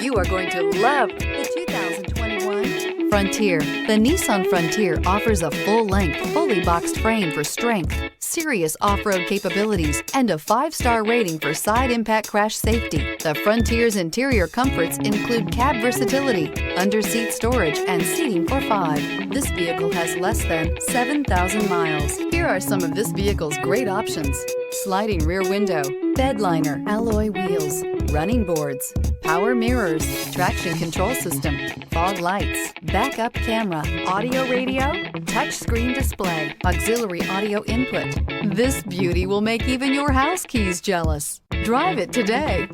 You are going to love the 2021 Frontier. The Nissan Frontier offers a full-length, fully boxed frame for strength, serious off-road capabilities, and a 5-star rating for side impact crash safety. The Frontier's interior comforts include cab versatility, under-seat storage, and seating for 5. This vehicle has less than 7,000 miles. Here are some of this vehicle's great options: sliding rear window, bed liner, alloy wheels, running boards, power mirrors, traction control system, fog lights, backup camera, audio radio, touchscreen display, auxiliary audio input. This beauty will make even your house keys jealous. Drive it today.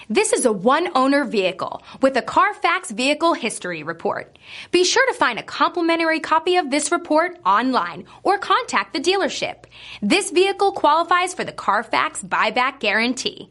This is a one-owner vehicle with a Carfax Vehicle History Report. Be sure to find a complimentary copy of this report online or contact the dealership. This vehicle qualifies for the Carfax Buyback Guarantee.